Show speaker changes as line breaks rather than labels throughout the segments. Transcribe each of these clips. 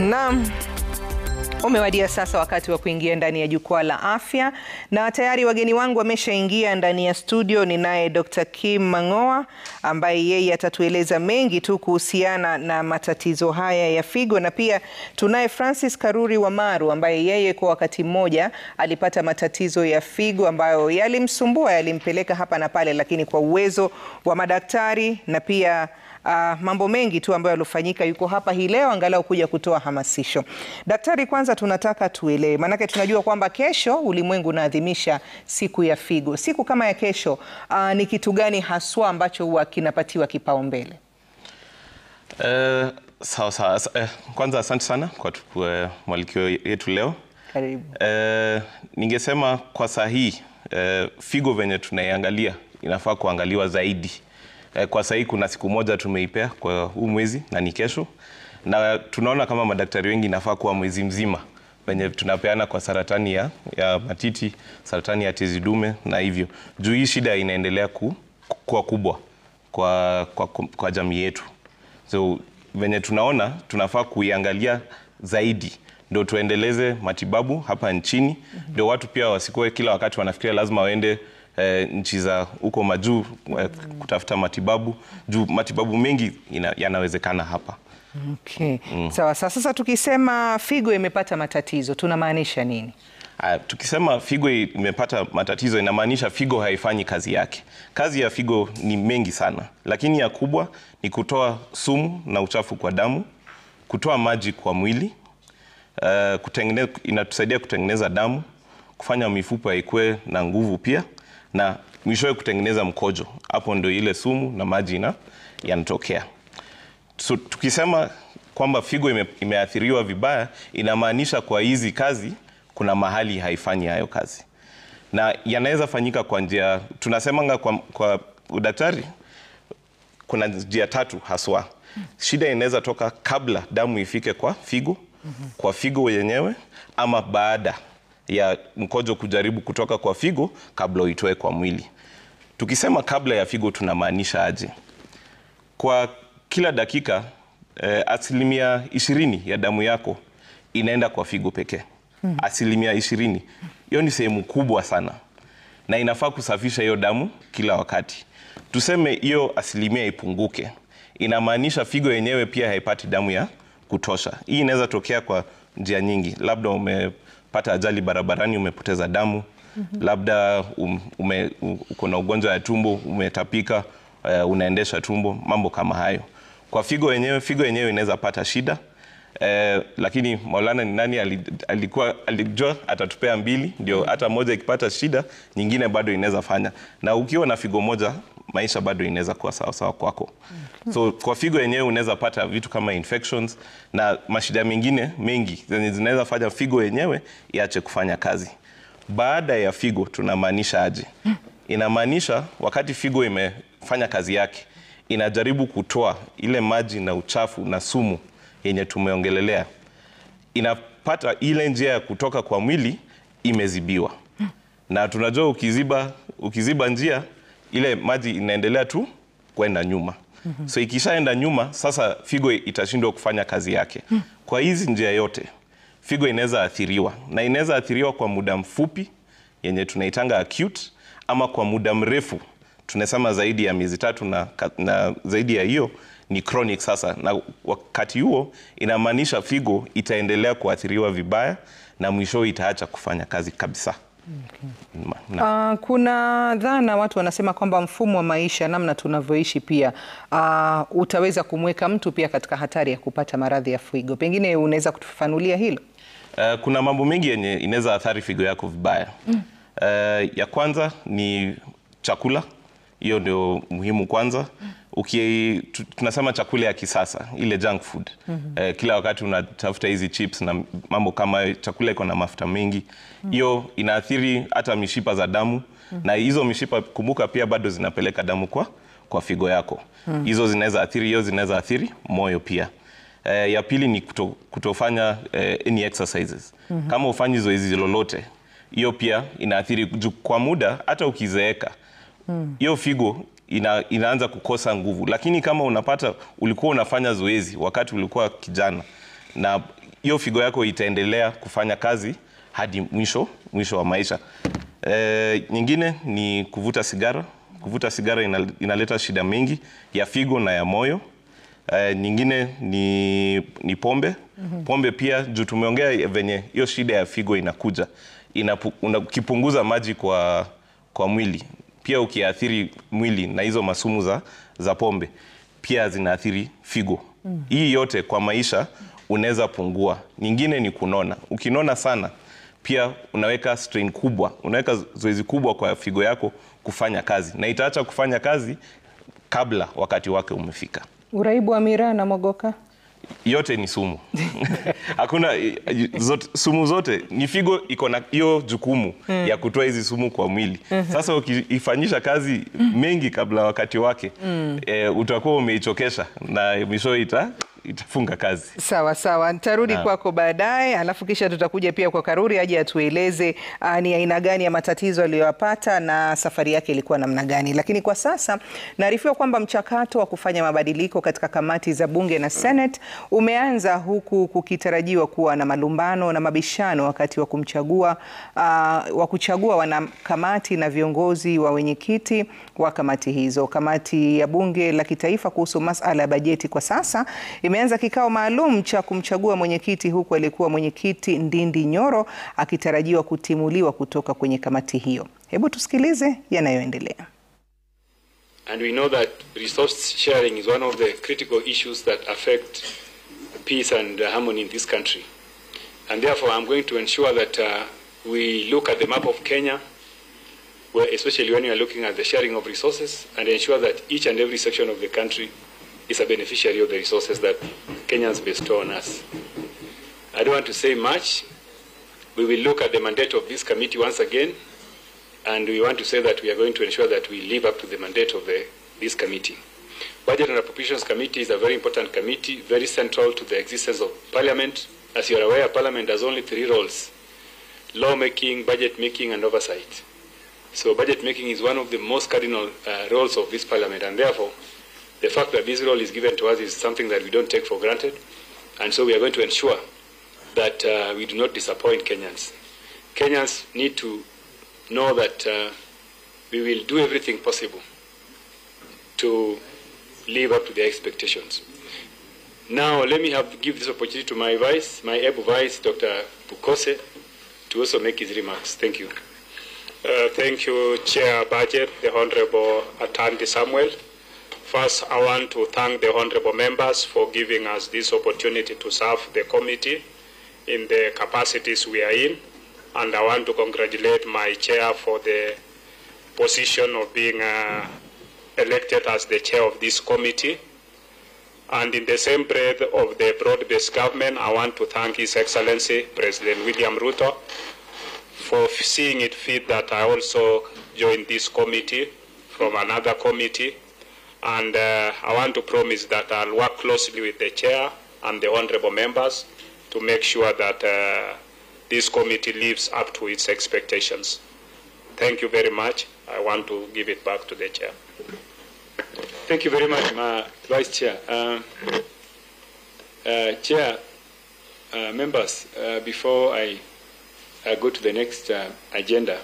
Naam. Umewadia sasa wakati wa kuingia ndani ya jukwaa la afya, na tayari wageni wangu wameshaingia ndani ya studio. Ninaye Dr. Kim Mang'oa ambaye yeye atatueleza mengi tu kuhusiana na matatizo haya ya figo, na pia tunaye Francis Karuri Wamaru ambaye yeye kwa wakati mmoja alipata matatizo ya figo ambayo yalimsumbua, yalimpeleka hapa na pale, lakini kwa uwezo wa madaktari na pia mambo mengi tu ambayo yalofanyika yuko hapa hii leo angalau kuja kutoa hamasisho. Daktari, kwanza tunataka tuelewe, manake tunajua kwamba kesho ulimwengu unaadhimisha siku ya figo. Siku kama ya kesho, ni kitu gani haswa ambacho huwa kinapatiwa kipaumbele?
Sawa. Kwanza asante sana kwa mwalikio yetu leo.
Karibu.
Ningesema kwa sahihi figo venye tunaiangalia inafaa kuangaliwa zaidi. Kwa sahihi kuna siku moja tumeipea kwa huu mwezi na ni kesho, na tunaona kama madaktari wengi inafaa kuwa mwezi mzima venye tunapeana kwa saratani ya matiti, saratani ya tezi dume na hivyo. Juu hii shida inaendelea kuwa kubwa kwa jamii yetu. So venye tunaona tunafaa kuiangalia zaidi ndio tuendeleze matibabu hapa nchini, ndio watu pia wasikuwe kila wakati wanafikiria lazima waende nchi za huko majuu kutafuta matibabu. Juu matibabu mengi yanawezekana hapa.
Okay. Sawa. Sasa tukisema figo imepata matatizo tunamaanisha nini?
Tukisema figo imepata matatizo inamaanisha figo haifanyi kazi yake. Kazi ya figo ni mengi sana, lakini ya kubwa ni kutoa sumu na uchafu kwa damu, kutoa maji kwa mwili, inatusaidia kutengeneza damu, kufanya mifupa ikue na nguvu pia, na mwishowe kutengeneza mkojo. Hapo ndio ile sumu na maji yanatokea. So tukisema kwamba figo imeathiriwa vibaya, inamaanisha kwa hizi kazi kuna mahali haifanyi hayo kazi. Na yanaweza fanyika kwa njia, tunasemanga kwa udaktari kuna njia tatu haswa. Shida inaweza toka kabla damu ifike kwa figo, kwa figo yenyewe, ama baada ya mkojo kujaribu kutoka kwa figo kabla uitoe kwa mwili. Tukisema kabla ya figo tunamaanisha aje? Kwa kila dakika asilimia 20 ya damu yako inaenda kwa figo pekee. Asilimia 20. Hiyo ni sehemu kubwa sana, na inafaa kusafisha hiyo damu kila wakati. Tuseme hiyo asilimia ipunguke, inamaanisha figo yenyewe pia haipati damu ya kutosha. Hii inaweza tokea kwa njia nyingi. Labda umepata ajali barabarani, umepoteza damu. Labda uko na ugonjwa ya tumbo, umetapika, unaendesha tumbo, mambo kama hayo. Kwa figo yenyewe inaweza pata shida. Lakini Maulana ni nani alijua atatupea mbili, ndio hata moja ikipata shida nyingine bado inaweza fanya. Na ukiwa na figo moja maisha bado inaweza kuwa sawa kwako. So kwa figo yenyewe unaweza pata vitu kama infections na mashida mengine mengi zinaweza fanya figo yenyewe iache kufanya kazi. Baada ya figo tunamaanisha aje? Inamaanisha wakati figo imefanya kazi yake, inajaribu kutoa ile maji na uchafu na sumu yenye tumeongelelea, inapata ile njia ya kutoka kwa mwili imezibiwa. Na tunajua ukiziba njia, ile maji inaendelea tu kwenda nyuma. So ikishaenda nyuma, sasa figo itashindwa kufanya kazi yake. Kwa hizi njia yote figo inaweza athiriwa, na inaweza athiriwa kwa muda mfupi yenye tunaitanga acute, ama kwa muda mrefu tunasema zaidi ya miezi 3 na zaidi ya hiyo ni chronic sasa. Na wakati huo inamaanisha figo itaendelea kuathiriwa vibaya na mwisho itaacha kufanya kazi kabisa.
Kuna dhana watu wanasema kwamba mfumo wa maisha, namna tunavyoishi pia utaweza kumweka mtu pia katika hatari ya kupata maradhi ya figo. Pengine unaweza kutufafanulia hilo?
Kuna mambo mengi yenye inaweza athari figo yako vibaya. Ya kwanza ni chakula. Hiyo ndio muhimu kwanza. Tunasema chakula ya kisasa, ile junk food. Kila wakati unatafuta hizi chips na mambo kama chakula iko na mafuta mengi. Hiyo inaathiri hata mishipa za damu. Na hizo mishipa, kumbuka, pia bado zinapeleka damu kwa figo yako. Hizo zinaweza athiri moyo pia. Ya pili ni kutofanya any exercises. Kama ufanyi zoezi lolote, hiyo pia inaathiri kwa muda. Hata ukizeeka, hiyo figo inaanza kukosa nguvu. Lakini kama ulikuwa unafanya zoezi wakati ulikuwa kijana, na hiyo figo yako itaendelea kufanya kazi hadi mwisho wa maisha. Nyingine ni kuvuta sigara. Kuvuta sigara inaleta shida mingi ya figo na ya moyo. Nyingine ni pombe. Pombe pia juu tumeongea venye hiyo shida ya figo inakuja. Ukipunguza maji kwa mwili. Pia ukiathiri mwili na hizo masumu za pombe. Pia zinaathiri figo. Hii yote kwa maisha unaweza pungua. Nyingine ni kunona. Ukinona sana pia unaweka strain kubwa. Unaweka zoezi kubwa kwa figo yako kufanya kazi. Na itaacha kufanya kazi kabla wakati wake umefika.
Uraibu wa miraa na mogoka?
Yote ni sumu. Hakuna sumu zote. Ni figo iko na hiyo jukumu ya kutoa hizi sumu kwa mwili. Sasa ukifanyisha kazi mengi kabla wakati wake, utakuwa umeichokesha na mwisho itafunga kazi.
Sawa sawa, nitarudi kwako baadaye, alafu kisha tutakuja pia kwa Karuri aje atueleze ni aina gani ya matatizo aliyopata na safari yake ilikuwa namna gani. Lakini kwa sasa naarifiwa kwamba mchakato wa kufanya mabadiliko katika kamati za bunge na Senate umeanza, huku kukitarajiwa kuwa na malumbano na mabishano wakati wa kuchagua wanakamati na viongozi wa wenyekiti wa kamati hizo. Kamati ya bunge la kitaifa kuhusu masuala ya bajeti kwa sasa imeanza kikao maalum cha kumchagua mwenyekiti, huku alikuwa mwenyekiti Ndindi Nyoro akitarajiwa kutimuliwa kutoka kwenye kamati hiyo. Hebu tusikilize yanayoendelea.
And we know that resource sharing is one of the critical issues that affect peace and harmony in this country. And therefore I'm going to ensure that we look at the map of Kenya, especially when we are looking at the sharing of resources, and ensure that each and every section of the country is a beneficiary of the resources that Kenyans bestow on us. I don't want to say much. We will look at the mandate of this committee once again, and we want to say that we are going to ensure that we live up to the mandate of this committee. Budget and Appropriations Committee is a very important committee, very central to the existence of Parliament. As you are aware, Parliament has only 3 roles: lawmaking, budget making, and oversight. So budget making is one of the most cardinal roles of this Parliament, and therefore the fact that this role is given to us is something that we don't take for granted. And so we are going to ensure that we do not disappoint Kenyans. Kenyans need to know that we will do everything possible to live up to their expectations. Now, let me give this opportunity to my able vice, Dr. Bukose, to also make his remarks. Thank you.
Thank you, Chair Budget, the Honorable Atandi Samuel. First, I want to thank the honorable members for giving us this opportunity to serve the committee in the capacities we are in. And I want to congratulate my chair for the position of being elected as the chair of this committee. And in the same breath of the broad-based government, I want to thank His Excellency President William Ruto for seeing it fit that I also join this committee from another committee. And I want to promise that I'll work closely with the chair and the honorable members to make sure that this committee lives up to its expectations. Thank you very much. I want to give it back to the chair.
Thank you very much, my Vice Chair. Chair, members, before I go to the next agenda,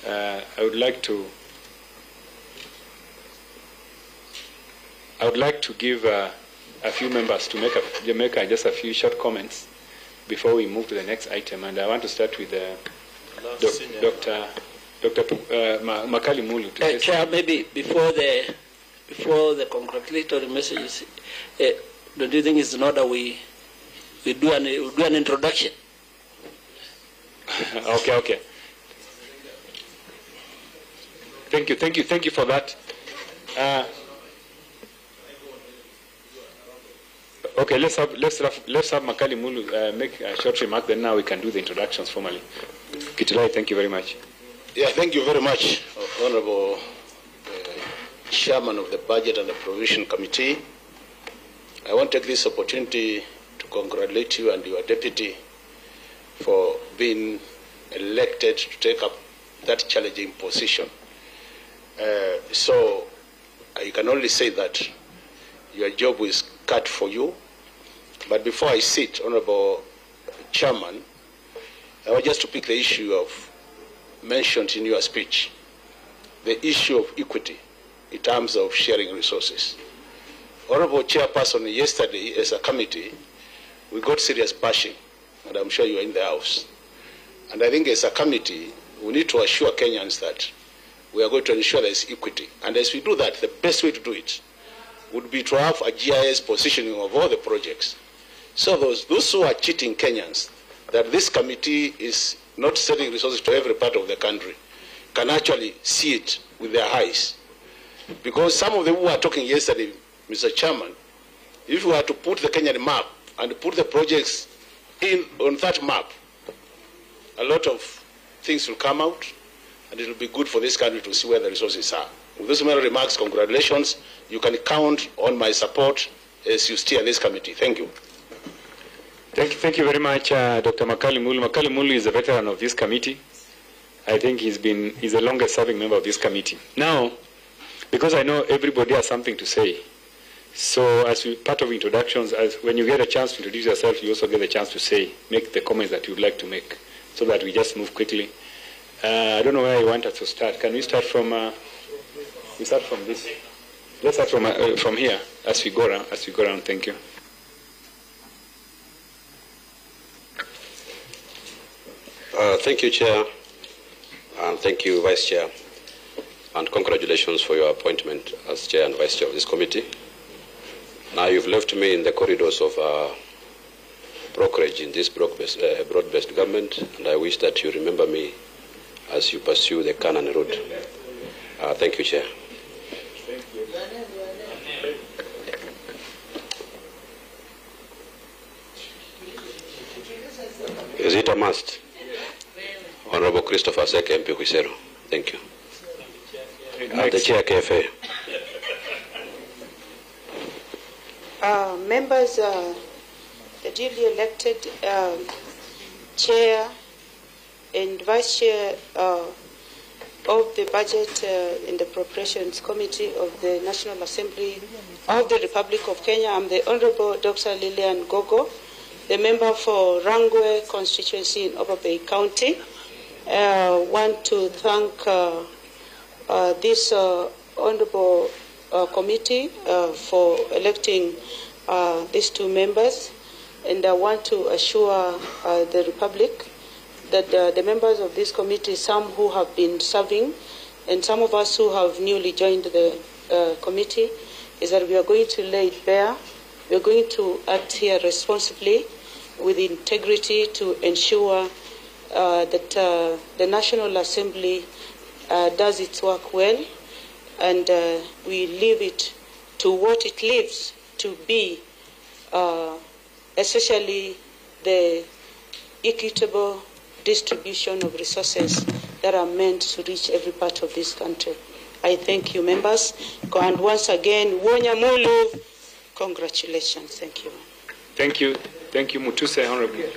I would like to give a few members to make just a few short comments before we move to the next item. And I want to start with Dr. Makali Mulu.
Chair, maybe before the congratulatory messages, don't you think it's in order we do an introduction?
Okay. Thank you for that. Okay, let's have Makali Mulu make a short remark. Then now we can do the introductions formally. Kitilai, thank you very much.
Yeah, thank you very much, Honorable Chairman of the Budget and the Provision Committee. I want to take this opportunity to congratulate you and your deputy for being elected to take up that challenging position. So I can only say that your job is cut for you, But before I sit, Honorable Chairman, I want just to pick the issue of mentioned in your speech, the issue of equity in terms of sharing resources. Honorable Chairperson, yesterday as a committee, we got serious bashing, and I'm sure you are in the House. And I think as a committee, we need to assure Kenyans that we are going to ensure there is equity. And as we do that, the best way to do it would be to have a GIS positioning of all the projects. So those who are cheating Kenyans, that this committee is not sending resources to every part of the country, can actually see it with their eyes. Because some of them who were talking yesterday, Mr. Chairman, if we were to put the Kenyan map and put the projects in on that map, a lot of things will come out, and it will be good for this country to see where the resources are. With those many remarks, congratulations. You can count on my support as you steer this committee. Thank you.
Thank you very much, Dr. Makali Mulu. Makali Mulu is a veteran of this committee. I think he's the longest serving member of this committee. Now, because I know everybody has something to say, so as part of introductions, when you get a chance to introduce yourself, you also get a chance to make the comments that you'd like to make, so that we just move quickly. I don't know where you want us to start. Can we start from? We start from this. Let's start from here as we go around. Thank you.
Thank you, Chair, and thank you, Vice Chair, and congratulations for your appointment as Chair and Vice Chair of this committee. Now you've left me in the corridors of brokerage in this broad-based government, and I wish that you remember me as you pursue the Canaan road. Thank you, Chair. Is it a must? Honorable Christopher Seke, MP Huisero. Thank you. The Chair, KFA.
Members, the duly elected Chair and Vice Chair of the Budget and the Appropriations Committee of the National Assembly of the Republic of Kenya. I'm the Honorable Dr. Lilian Gogo, the member for Rangwe constituency in Upper Bay County. Want to thank this honorable committee for electing these two members, and I want to assure the Republic that the members of this committee, some who have been serving and some of us who have newly joined the committee, is that we are going to lay it bare. We are going to act here responsibly with integrity to ensure that the National Assembly does its work well, and we leave it to what it lives to be, especially the equitable distribution of resources that are meant to reach every part of this country. I thank you, members, and once again, Wonyamulu, congratulations. Thank you.
Thank you. Thank you, Mutuse, Honorable.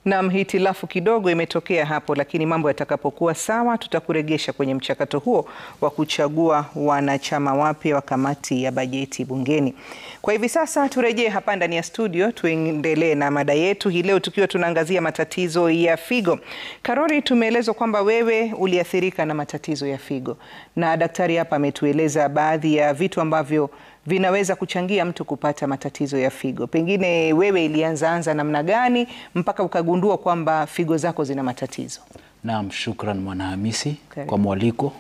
Naam, hitilafu kidogo imetokea hapo, lakini mambo yatakapokuwa sawa tutakuregesha kwenye mchakato huo wa kuchagua wanachama wapya wa kamati ya bajeti bungeni. Kwa hivi sasa turejee hapa ndani ya studio, tuendelee na mada yetu hii leo tukiwa tunaangazia matatizo ya figo. Karori, tumeelezwa kwamba wewe uliathirika na matatizo ya figo, na daktari hapa ametueleza baadhi ya vitu ambavyo vinaweza kuchangia mtu kupata matatizo ya figo. Pengine wewe ilianza namna gani mpaka ukagundua kwamba figo zako zina matatizo?
Naam, shukran Mwanahamisi kwa mwaliko,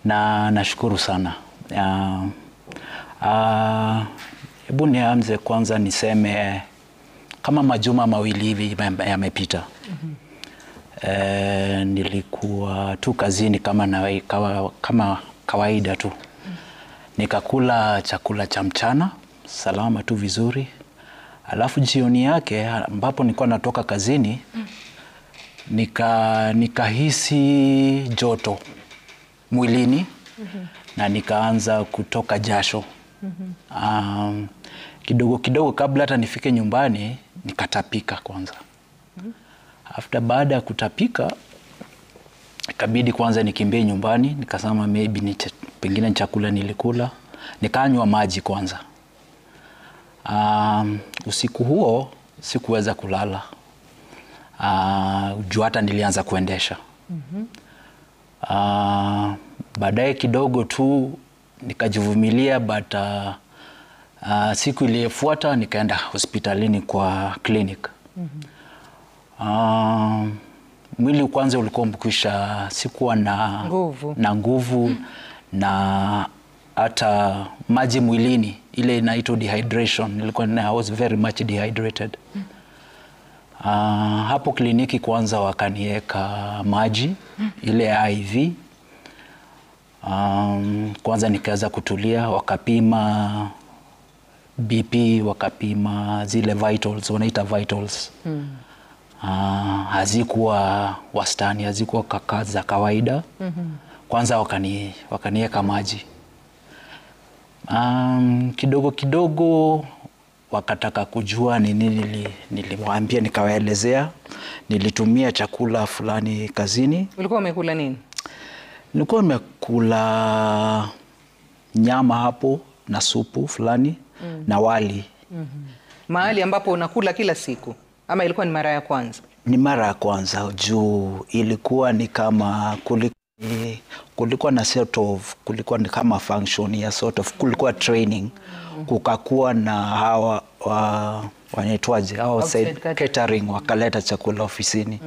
na nashukuru sana. Hebu nianze kwanza niseme kama majuma mawili hivi yamepita. Nilikuwa tu kazini kama kawaida tu. Nikakula chakula cha mchana salama tu vizuri. Alafu jioni yake ambapo nilikuwa natoka kazini nikahisi joto mwilini na nikaanza kutoka jasho. Kidogo kabla hata nifike nyumbani nikatapika kwanza. Baada ya kutapika ikabidi kwanza nikimbie nyumbani, nikasema maybe pengine chakula nilikula, nikanywa maji kwanza. Usiku huo sikuweza kulala. Juu hata nilianza kuendesha. Baadaye kidogo tu nikajivumilia, but siku iliyofuata nikaenda hospitalini kwa clinic. Mwili kwanza ulikuwa umekwisha, sikuwa na nguvu na hata maji mwilini, ile inaitwa dehydration. Nilikuwa I was very much dehydrated. Hapo kliniki kwanza wakanieka maji ile IV. Kwanza nikaweza kutulia, wakapima BP, wakapima zile vitals, wanaita vitals. Hazikuwa wastani, hazikuwa za kawaida. Kwanza wakanieka maji. Kidogo kidogo wakataka kujua ni nini. Niliwaambia, nikawaelezea nilitumia chakula fulani kazini.
Ulikuwa umekula nini?
Nilikuwa nimekula nyama hapo na supu fulani na wali.
Mahali ambapo unakula kila siku ama ilikuwa ni mara ya kwanza?
Ni mara ya kwanza, juu ilikuwa ni kama kulikuwa na kulikuwa ni kama function ya kulikuwa training. Kukakuwa na hawa wanaitwaje, catering, wakaleta chakula ofisini.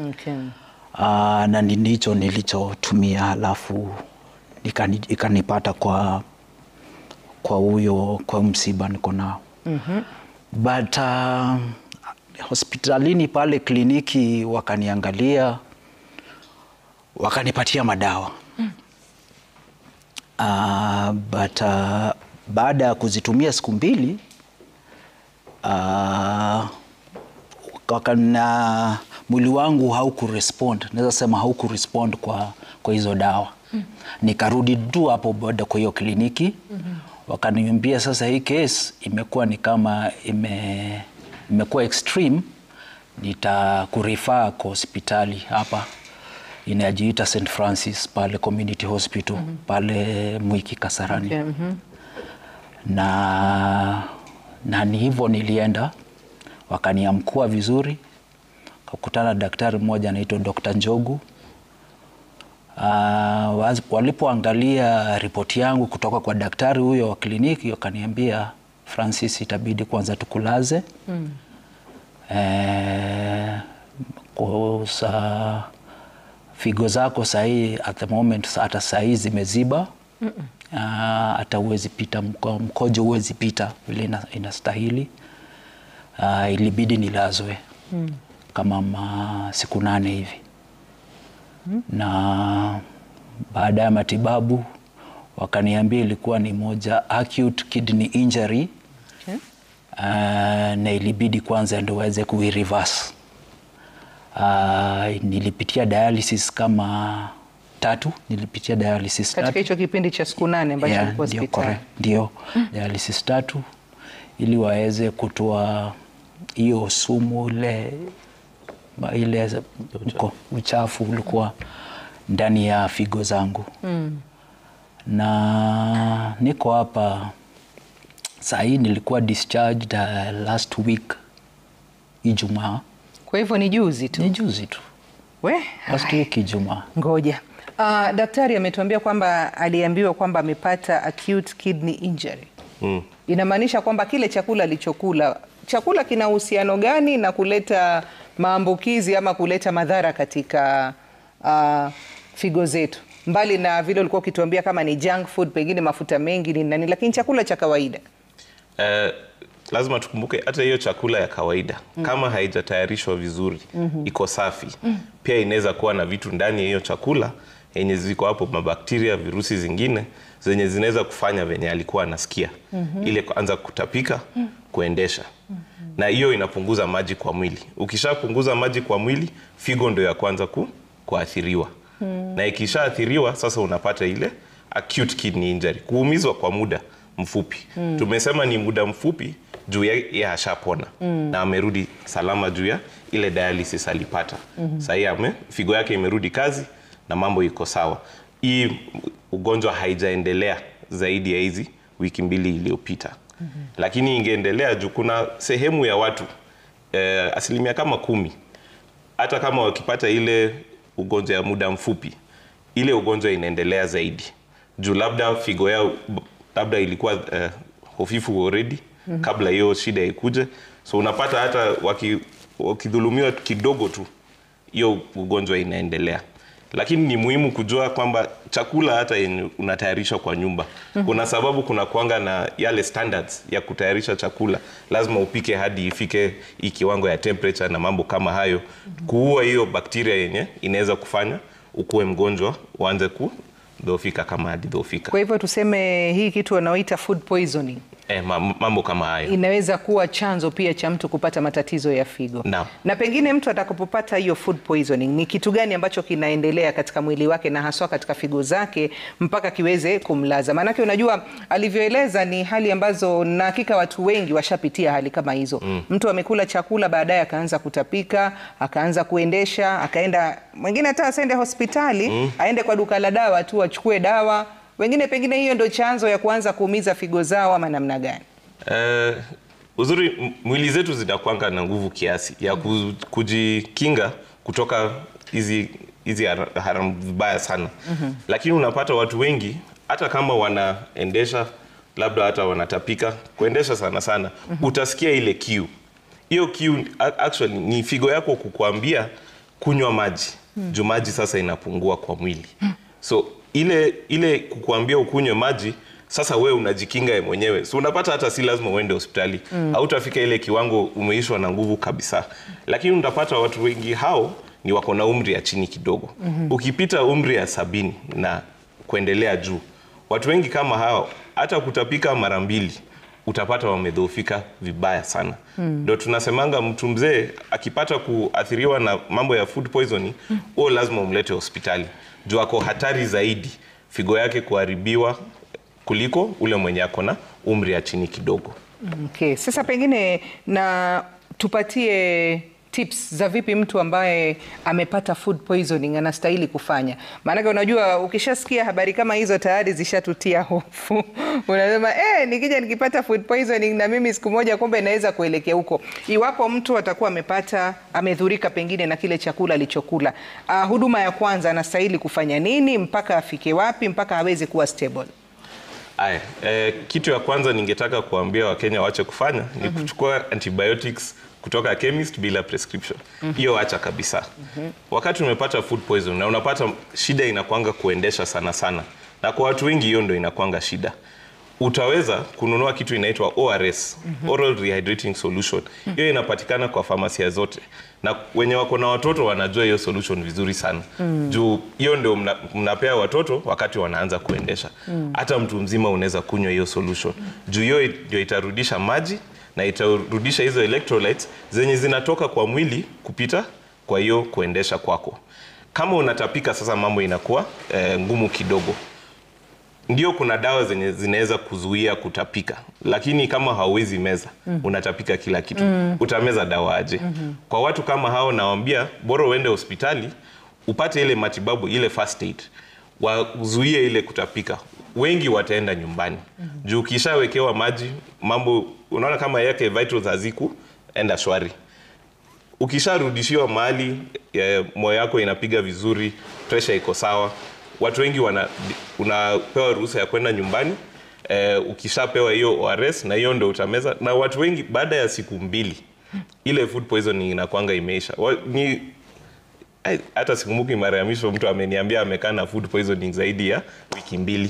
Na ndicho nilichotumia, halafu ikanipata kwa msiba niko nao. But hospitalini pale kliniki wakaniangalia, wakanipatia madawa. But baada ya kuzitumia siku 2, mwili wangu haukurespond. Naweza sema haukurespond kwa hizo dawa. Nikarudi tu hapo baada kwa hiyo kliniki. Wakaniambia sasa hii case imekuwa ni kama imekuwa extreme, nitakurefer kwa hospitali hapa inajiita St. Francis pale Community Hospital pale Mwiki Kasarani. Na ni hivyo nilienda, wakaniamkua vizuri, kukutana daktari mmoja anaitwa Dr. Njogu. Walipoangalia ripoti yangu kutoka kwa daktari huyo wa kliniki, wakaniambia, Francis, itabidi kwanza tukulaze. Kwa figo zako sahi at the moment, hata sahi zimeziba. Hata huwezi pita mkojo, huwezi pita vile inastahili. Ilibidi nilazwe kama siku 8 hivi. Na baada ya matibabu wakaniambia ilikuwa ni moja acute kidney injury. Na ilibidi kwanza ndio waweze kuireverse. Nilipitia dialysis kama 3. Nilipitia dialysis 3
katika hicho kipindi cha siku 8 ambacho nilikuwa hospitali. Ndio,
dialysis 3 ili waweze kutoa hiyo sumu ile uchafu ulikuwa ndani ya figo zangu. Na niko hapa saa hii, nilikuwa discharged last week Ijumaa.
Kwa hivyo ni juzi tu?
Ni juzi tu. Last week Ijumaa.
Ngoja. Daktari ametuambia kwamba aliambiwa kwamba amepata acute kidney injury. Inamaanisha kwamba kile chakula alichokula, chakula kina uhusiano gani na kuleta maambukizi ama kuleta madhara katika figo zetu? Mbali na vile ulikuwa ukituambia kama ni junk food, pengine mafuta mengi ni nani, lakini chakula cha kawaida.
Lazima tukumbuke hata hiyo chakula ya kawaida kama haijatayarishwa vizuri, iko safi, pia inaweza kuwa na vitu ndani ya hiyo chakula yenye ziko hapo, mabakteria, virusi zingine zenye zinaweza kufanya venye alikuwa anasikia ile kuanza kutapika, kuendesha. Na hiyo inapunguza maji kwa mwili. Ukishapunguza maji kwa mwili, figo ndio ya kwanza kuathiriwa. Na ikishaathiriwa sasa unapata ile acute kidney injury, kuumizwa kwa muda mfupi. Tumesema ni muda mfupi juu ya ashapona na amerudi salama juu ya ile dialysis alipata. Sasa figo yake imerudi kazi na mambo iko sawa. Hii ugonjwa haijaendelea zaidi ya hizi wiki 2 iliyopita. Lakini ingeendelea juu kuna sehemu ya watu asilimia kama 10 hata kama wakipata ile ugonjwa ya muda mfupi, ile ugonjwa inaendelea zaidi. Juu labda figo yao labda ilikuwa hofifu already kabla hiyo shida ikuje. So unapata hata wakidhulumiwa kidogo tu hiyo ugonjwa inaendelea. Lakini ni muhimu kujua kwamba chakula hata yenye unatayarisha kwa nyumba, kuna sababu kuna kuanga na yale standards ya kutayarisha chakula. Lazima upike hadi ifike kiwango ya temperature na mambo kama hayo, kuua hiyo bakteria yenye inaweza kufanya ukue mgonjwa uanze kudhoofika kama hadi dhofika.
Kwa hivyo tuseme hii kitu wanaoita food poisoning,
mambo kama hayo
inaweza kuwa chanzo pia cha mtu kupata matatizo ya figo. Na pengine mtu atakapopata hiyo food poisoning, ni kitu gani ambacho kinaendelea katika mwili wake na haswa katika figo zake mpaka kiweze kumlaza? Maanake unajua alivyoeleza ni hali ambazo na hakika watu wengi washapitia hali kama hizo. Mtu amekula chakula baadaye akaanza kutapika, akaanza kuendesha, akaenda mwingine hata asiende hospitali, aende kwa duka la dawa tu achukue dawa. Wengine pengine hiyo ndio chanzo ya kuanza kuumiza figo zao ama namna gani?
Mwili zetu zinakuanga na nguvu kiasi ya kujikinga kutoka hizi haramu vibaya sana. Lakini unapata watu wengi hata kama wanaendesha, labda hata wanatapika, kuendesha sana sana, utasikia ile kiu. Hiyo kiu actually ni figo yako kukuambia kunywa maji. Juu maji sasa inapungua kwa mwili. So ile kukuambia ukunywe maji, sasa wewe unajikinga mwenyewe. So unapata hata si lazima uende hospitali. Hautafika ile kiwango umeishwa na nguvu kabisa. Lakini utapata watu wengi hao ni wako na umri ya chini kidogo. Ukipita umri ya 70 na kuendelea juu, watu wengi kama hao hata kutapika mara 2 utapata wamedhoofika vibaya sana. Ndio tunasemanga mtu mzee akipata kuathiriwa na mambo ya food poisoning, lazima umlete hospitali. Juu ako hatari zaidi figo yake kuharibiwa kuliko ule mwenye ako na umri ya chini kidogo.
Okay. Sasa pengine na tupatie tips za vipi mtu ambaye amepata food poisoning anastahili kufanya. Maana unajua ukishasikia habari kama hizo tayari zishatutia hofu. Unasema nikija nikipata food poisoning na mimi siku moja kumbe inaweza kuelekea huko. Iwapo mtu atakuwa amedhurika pengine na kile chakula alichokula, huduma ya kwanza anastahili kufanya nini mpaka afike wapi mpaka aweze kuwa stable?
Kitu ya kwanza ningetaka kuambia Wakenya waache kufanya ni kuchukua antibiotics kutoka chemist bila prescription. Hiyo acha kabisa. Wakati umepata food poison na unapata shida inakuanga kuendesha sana sana, na kwa watu wengi hiyo ndio inakuanga shida, utaweza kununua kitu inaitwa ORS, Oral Rehydrating Solution. Hiyo inapatikana kwa pharmacy zote. Na wenye wako na watoto wanajua hiyo solution vizuri sana. Juu hiyo ndio mnapea watoto wakati wanaanza kuendesha. Hata mtu mzima unaweza kunywa hiyo solution. Juu hiyo ndio itarudisha maji na itarudisha hizo electrolytes zenye zinatoka kwa mwili kupita kwa hiyo kuendesha kwako. Kama unatapika sasa mambo inakuwa ngumu kidogo. Ndio kuna dawa zenye zinaweza kuzuia kutapika, lakini kama hauwezi meza, unatapika kila kitu, utameza dawa aje? Kwa watu kama hao nawaambia bora uende hospitali, upate ile matibabu, ile first aid, wazuie ile kutapika. Wengi wataenda nyumbani. Juu kishawekewa maji, mambo unaona kama yake vitals haziku enda shwari. Ukisharudishiwa mahali moyo yako inapiga vizuri, pressure iko sawa, watu wengi unapewa ruhusa ya kwenda nyumbani. Ukishapewa hiyo ORS na hiyo ndio utameza, na watu wengi baada ya siku 2 ile food poisoning inakuanga imeisha. Hata sikumbuki mara ya mwisho mtu ameniambia amekaa na food poisoning zaidi ya wiki 2.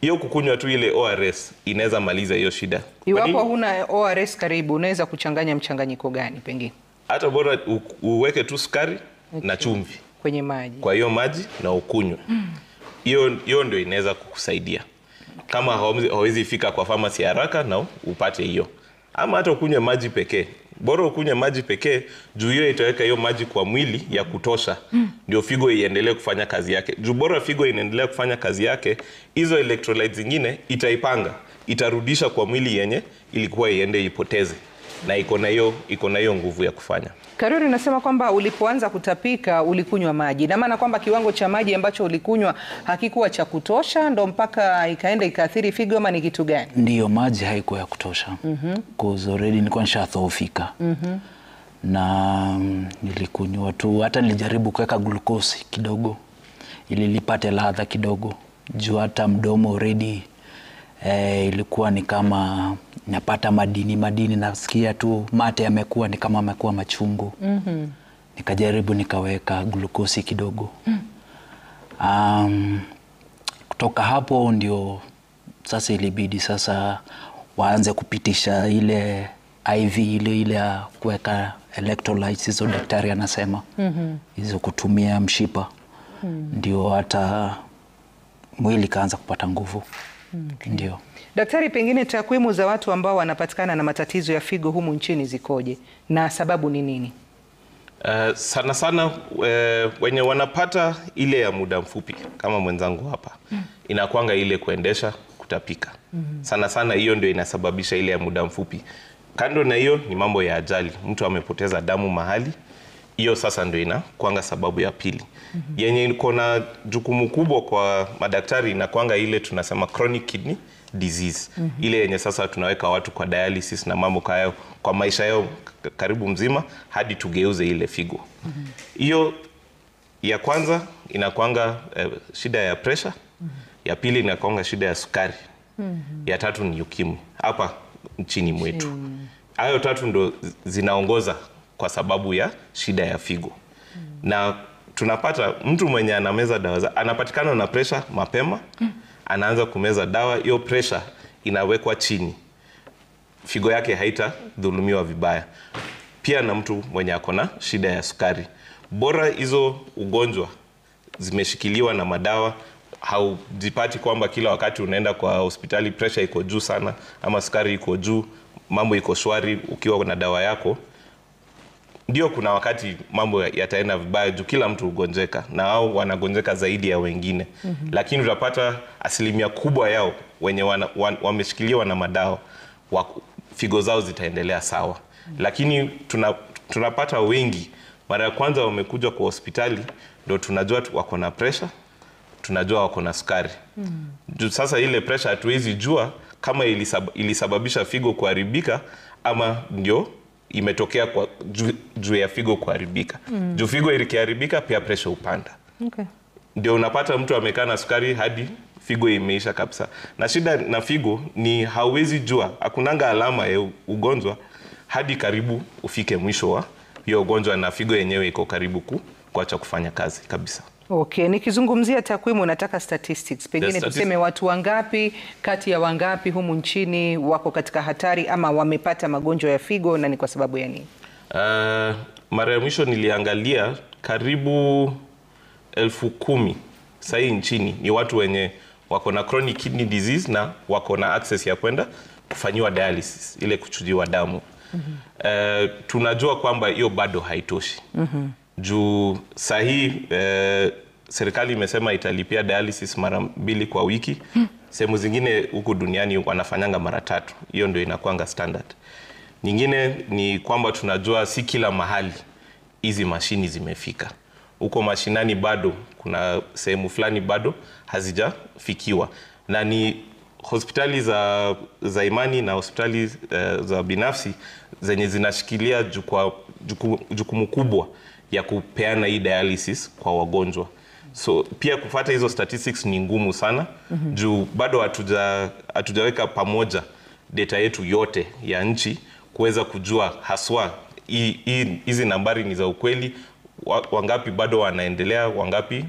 Hiyo kukunywa tu ile ORS inaweza maliza hiyo shida.
Iwapo huna ORS karibu, unaweza kuchanganya mchanganyiko gani pengine?
Hata bora uweke tu sukari na chumvi
kwenye maji.
Kwa hiyo maji na ukunywe. Hiyo ndio inaweza kukusaidia. Kama hawezi fika kwa pharmacy haraka na upate hiyo. Ama hata ukunywe maji pekee. Bora ukunywe maji pekee, juu hiyo itaweka hiyo maji kwa mwili ya kutosha. Ndio figo iendelee kufanya kazi yake. Juu bora figo inaendelea kufanya kazi yake, hizo electrolytes zingine itaipanga, itarudisha kwa mwili yenye ilikuwa iende ipoteze. na iko na hiyo nguvu ya kufanya.
Karuri, unasema kwamba ulipoanza kutapika ulikunywa maji. Na maana kwamba kiwango cha maji ambacho ulikunywa hakikuwa cha kutosha ndo mpaka ikaenda ikaathiri figo, ama ni kitu gani?
Ndiyo, maji haikuwa ya kutosha. Cause already nilikuwa nishaadhoofika. Na nilikunywa tu, hata nilijaribu kuweka glukosi kidogo ili lipate ladha kidogo. Juu hata mdomo already ilikuwa ni kama napata madini, nasikia tu mate yamekuwa ni kama yamekuwa machungu. Nikajaribu nikaweka glukosi kidogo. Kutoka hapo ndio sasa ilibidi sasa waanze kupitisha ile IV ile ya kuweka electrolytes, hizo daktari anasema hizo kutumia mshipa. Ndio hata mwili kaanza kupata nguvu. Ndio.
Daktari, pengine takwimu za watu ambao wanapatikana na matatizo ya figo humu nchini zikoje na sababu ni nini?
Sana sana wenye wanapata ile ya muda mfupi kama mwenzangu hapa, inakuanga ile kuendesha, kutapika. Sana sana hiyo ndio inasababisha ile ya muda mfupi. Kando na hiyo ni mambo ya ajali, mtu amepoteza damu mahali, hiyo sasa ndio inakuanga sababu ya pili. Yenye iko na jukumu kubwa kwa madaktari inakuanga ile tunasema chronic kidney disease. Ile yenye sasa tunaweka watu kwa dialysis na mambo kayo kwa maisha yao karibu mzima hadi tugeuze ile figo. Hiyo ya kwanza inakuanga shida ya pressure, ya pili inakuanga shida ya sukari, ya tatu ni ukimwi hapa nchini mwetu. Hayo tatu ndo zinaongoza kwa sababu ya shida ya figo. Na tunapata mtu mwenye anameza dawa anapatikana na pressure mapema, anaanza kumeza dawa, hiyo pressure inawekwa chini, figo yake haitadhulumiwa vibaya. Pia na mtu mwenye akona shida ya sukari, bora hizo ugonjwa zimeshikiliwa na madawa, haujipati kwamba kila wakati unaenda kwa hospitali pressure iko juu sana ama sukari iko juu, mambo iko shwari ukiwa na dawa yako. Ndio kuna wakati mambo yataenda vibaya juu kila mtu ugonjeka na hao wanagonjeka zaidi ya wengine. Lakini utapata asilimia kubwa yao wenye wameshikiliwa na madawa figo zao zitaendelea sawa. Lakini tunapata wengi mara ya kwanza wamekuja kwa hospitali ndio tunajua wako na pressure, tunajua wako na sukari. Sasa ile pressure hatuwezi jua kama ilisababisha figo kuharibika ama ndio imetokea kwa juu ya figo kuharibika. Juu figo ikiharibika pia pressure upanda. Ndio unapata mtu amekaa na sukari hadi figo imeisha kabisa. Na shida na figo ni hauwezi jua, hakunanga alama ya ugonjwa hadi karibu ufike mwisho wa hiyo ugonjwa na figo yenyewe iko karibu kuacha kufanya kazi kabisa.
Okay, nikizungumzia takwimu nataka statistics. Pengine tuseme watu wangapi kati ya wangapi humu nchini wako katika hatari ama wamepata magonjwa ya figo na ni kwa sababu ya nini?
Mara ya mwisho niliangalia karibu 10,000 sasa nchini ni watu wenye wako na chronic kidney disease na wako na access ya kwenda kufanyiwa dialysis, ile kuchujiwa damu. Tunajua kwamba hiyo bado haitoshi. Juu sahi serikali imesema italipia dialysis mara 2 kwa wiki. Sehemu zingine huku duniani wanafanyanga mara 3. Hiyo ndio inakuanga standard. Nyingine ni kwamba tunajua si kila mahali hizi mashini zimefika. Huko mashinani bado kuna sehemu fulani bado hazijafikiwa. Na ni hospitali za imani na hospitali za binafsi zenye zinashikilia jukumu kubwa ya kupeana hii dialysis kwa wagonjwa. So pia kufuata hizo statistics ni ngumu sana. Juu bado hatujaweka pamoja data yetu yote ya nchi kuweza kujua haswa hizi nambari ni za ukweli, wangapi bado wanaendelea, wangapi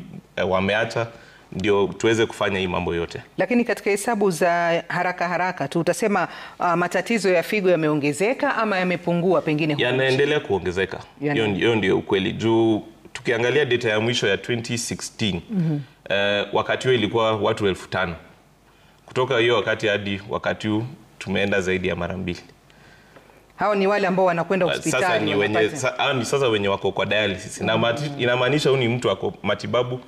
wameacha, ndio tuweze kufanya hii mambo yote.
Lakini katika hesabu za haraka tu utasema matatizo ya figo yameongezeka ama yamepungua pengine?
Yanaendelea kuongezeka. Hiyo ndio ukweli. Juu tukiangalia data ya mwisho ya 2016, wakati huo ilikuwa watu 5,000. Kutoka hiyo wakati hadi wakati huu tumeenda zaidi ya mara 2.
Hao ni wale ambao wanakwenda hospitali.
Sasa ni sasa wenye wako kwa dialysis. Inamaanisha huyu ni mtu wako matibabu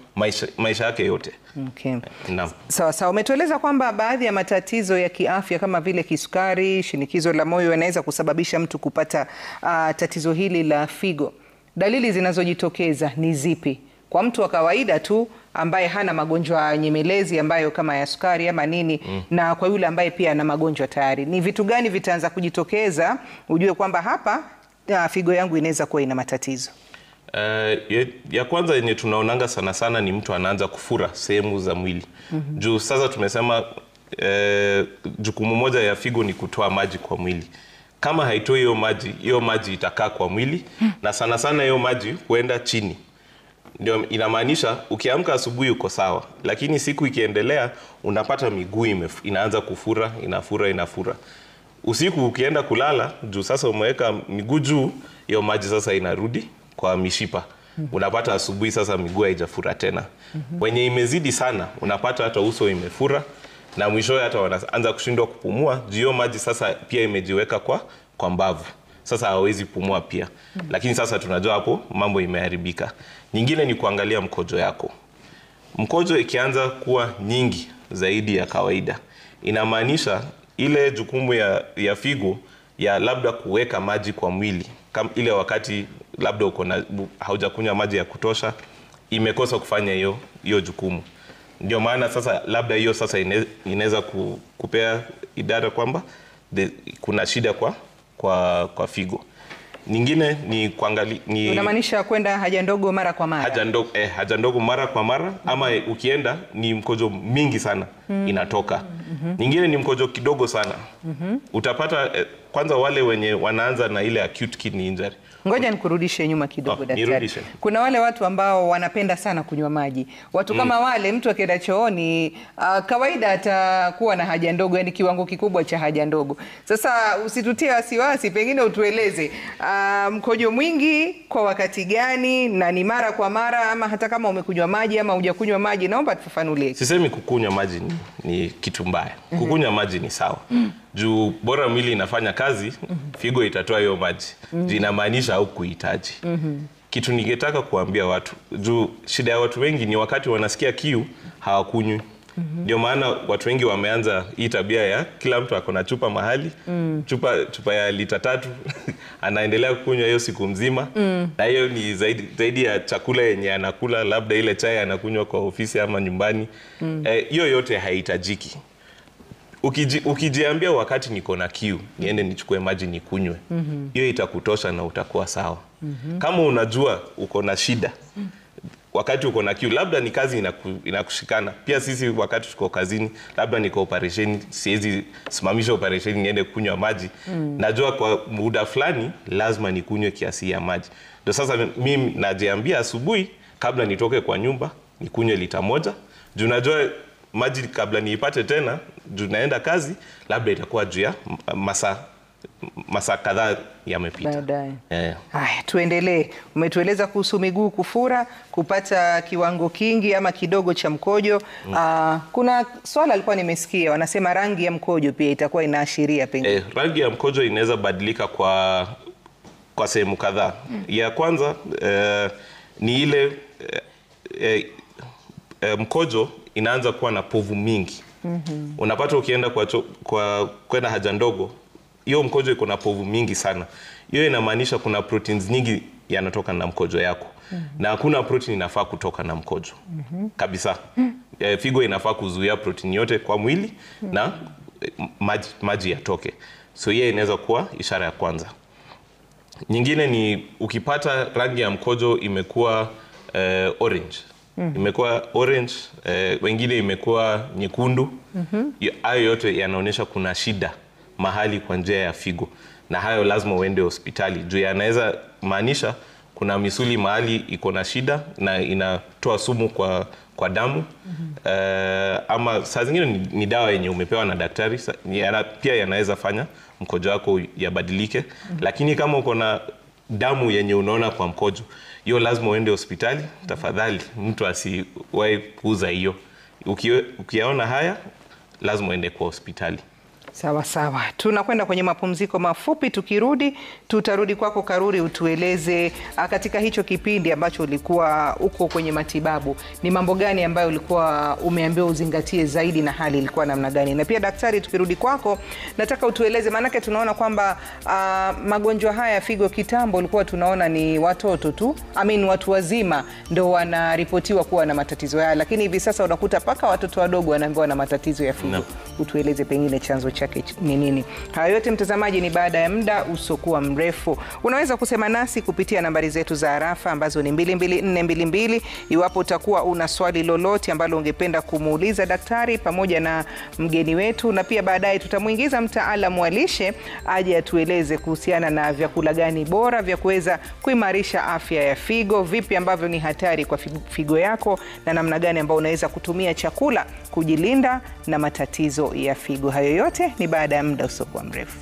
maisha yake yote.
Okay.
Naam.
Sawa. Umetueleza kwamba baadhi ya matatizo ya kiafya kama vile kisukari, shinikizo la moyo yanaweza kusababisha mtu kupata tatizo hili la figo. Dalili zinazojitokeza ni zipi? Kwa mtu wa kawaida tu ambaye hana magonjwa nyemelezi ambayo kama ya sukari ama nini, na kwa yule ambaye pia ana magonjwa tayari, ni vitu gani vitaanza kujitokeza ujue kwamba hapa figo yangu inaweza kuwa ina matatizo?
Ya kwanza yenye tunaonanga sana ni mtu anaanza kufura sehemu za mwili. Juu sasa tumesema jukumu moja ya figo ni kutoa maji kwa mwili. Kama haitoi hiyo maji itakaa kwa mwili na sana hiyo maji huenda chini. Ndio inamaanisha ukiamka asubuhi uko sawa, lakini siku ikiendelea unapata miguu inaanza kufura, inafura. Usiku ukienda kulala, juu sasa umeweka miguu juu, hiyo maji sasa inarudi kwa mishipa. Unapata asubuhi sasa miguu haijafura tena. Wenye imezidi sana unapata hata uso imefura na mwishowe hata wanaanza kushindwa kupumua, juu hiyo maji sasa pia imejiweka kwa mbavu. Sasa hawezi pumua pia. Lakini sasa tunajua hapo mambo imeharibika. Nyingine ni kuangalia mkojo yako. Mkojo ikianza kuwa nyingi zaidi ya kawaida, inamaanisha ile jukumu ya figo ya labda kuweka maji kwa mwili, kama ile wakati labda haujakunywa maji ya kutosha, imekosa kufanya hiyo jukumu. Ndio maana sasa labda hiyo sasa inaweza kupea idara kwamba kuna shida kwa figo. Nyingine ni
unamaanisha kwenda haja ndogo mara kwa mara.
Haja ndogo mara kwa mara, ama ukienda ni mkojo mingi sana inatoka. Nyingine ni mkojo kidogo sana. Utapata kwanza wale wenye wanaanza na ile acute kidney injury.
Ngoja nikurudishe nyuma kidogo daktari. Kuna wale watu ambao wanapenda sana kunywa maji. Watu kama wale, mtu akienda chooni kawaida atakuwa na haja ndogo, yani kiwango kikubwa cha haja ndogo. Sasa usitutie wasiwasi, pengine utueleze mkojo mwingi kwa wakati gani, na ni mara kwa mara ama hata kama umekunywa maji ama hujakunywa maji? Naomba tufafanulie.
Sisemi kukunywa maji ni kitu mbaya. Kukunywa maji ni sawa. Juu bora mwili inafanya kazi, figo itatoa hiyo maji. Juu inamaanisha au kuhitaji. Kitu ningetaka kuambia watu, juu shida ya watu wengi ni wakati wanasikia kiu hawakunywi. Ndio maana watu wengi wameanza hii tabia ya kila mtu akona chupa mahali, chupa ya lita 3 anaendelea kunywa hiyo siku mzima. Na hiyo ni zaidi ya chakula yenye anakula, labda ile chai anakunywa kwa ofisi ama nyumbani. Hiyo yote haihitajiki. Ukijiambia wakati niko na kiu niende nichukue maji nikunywe, hiyo itakutosha na utakuwa sawa. Kama unajua uko na shida wakati uko na kiu, labda ni kazi inakushikana. Pia sisi wakati tuko kazini, labda niko operation, siwezi simamisha operation niende kunywa maji. Najua kwa muda fulani lazima nikunywe kiasi ya maji. Ndio sasa mimi najiambia asubuhi kabla nitoke kwa nyumba nikunywe lita 1. Juu najua maji kabla niipate tena, juu naenda kazi, labda itakuwa juu ya masaa kadhaa yamepita.
Haya, tuendelee. Umetueleza kuhusu miguu kufura, kupata kiwango kingi ama kidogo cha mkojo. Kuna swala alikuwa nimesikia wanasema rangi ya mkojo pia itakuwa inaashiria pengine.
Rangi ya mkojo inaweza badilika kwa sehemu kadhaa. Ya kwanza ni ile mkojo inaanza kuwa na povu mingi. Unapata ukienda kwenda haja ndogo, hiyo mkojo iko na povu mingi sana. Hiyo inamaanisha kuna proteins nyingi yanatoka na mkojo yako. Na hakuna protein inafaa kutoka na mkojo. Kabisa. Figo inafaa kuzuia protein yote kwa mwili na maji yatoke. So hiyo inaweza kuwa ishara ya kwanza. Nyingine ni ukipata rangi ya mkojo imekuwa orange. Imekuwa orange, wengine imekuwa nyekundu. Hayo yote yanaonyesha kuna shida mahali kwa njia ya figo, na hayo lazima uende hospitali. Juu yanaweza maanisha kuna misuli mahali iko na shida na inatoa sumu kwa damu. Ama saa zingine ni dawa yenye umepewa na daktari, pia yanaweza fanya mkojo wako yabadilike. Lakini kama uko na damu yenye unaona kwa mkojo, hiyo lazima uende hospitali. Tafadhali mtu asiwahi puuza hiyo. Ukiona haya lazima uende kwa hospitali.
Sawa sawa, tunakwenda kwenye mapumziko mafupi. Tukirudi tutarudi kwako Karuri, utueleze katika hicho kipindi ambacho ulikuwa uko kwenye matibabu ni mambo gani ambayo ulikuwa umeambiwa uzingatie zaidi na hali ilikuwa namna gani. Na pia daktari, tukirudi kwako nataka utueleze, maanake tunaona kwamba magonjwa haya ya figo kitambo ulikuwa tunaona ni watoto tu, watu wazima ndio wanaripotiwa kuwa na matatizo haya, lakini hivi sasa unakuta paka watoto wadogo wanaambiwa na matatizo ya figo. Utueleze pengine chanzo chake ni nini. Haya yote mtazamaji ni baada ya muda usokuwa mrefu. Unaweza kusema nasi kupitia nambari zetu za arafa ambazo ni 22422 iwapo utakuwa una swali lolote ambalo ungependa kumuuliza daktari pamoja na mgeni wetu, na pia baadaye tutamuingiza mtaalamu wa lishe aje atueleze kuhusiana na vyakula gani bora vya kuweza kuimarisha afya ya figo, vipi ambavyo ni hatari kwa figo yako na namna gani ambao unaweza kutumia chakula kujilinda na matatizo ya figo. Hayo yote ni baada ya muda usiokuwa mrefu.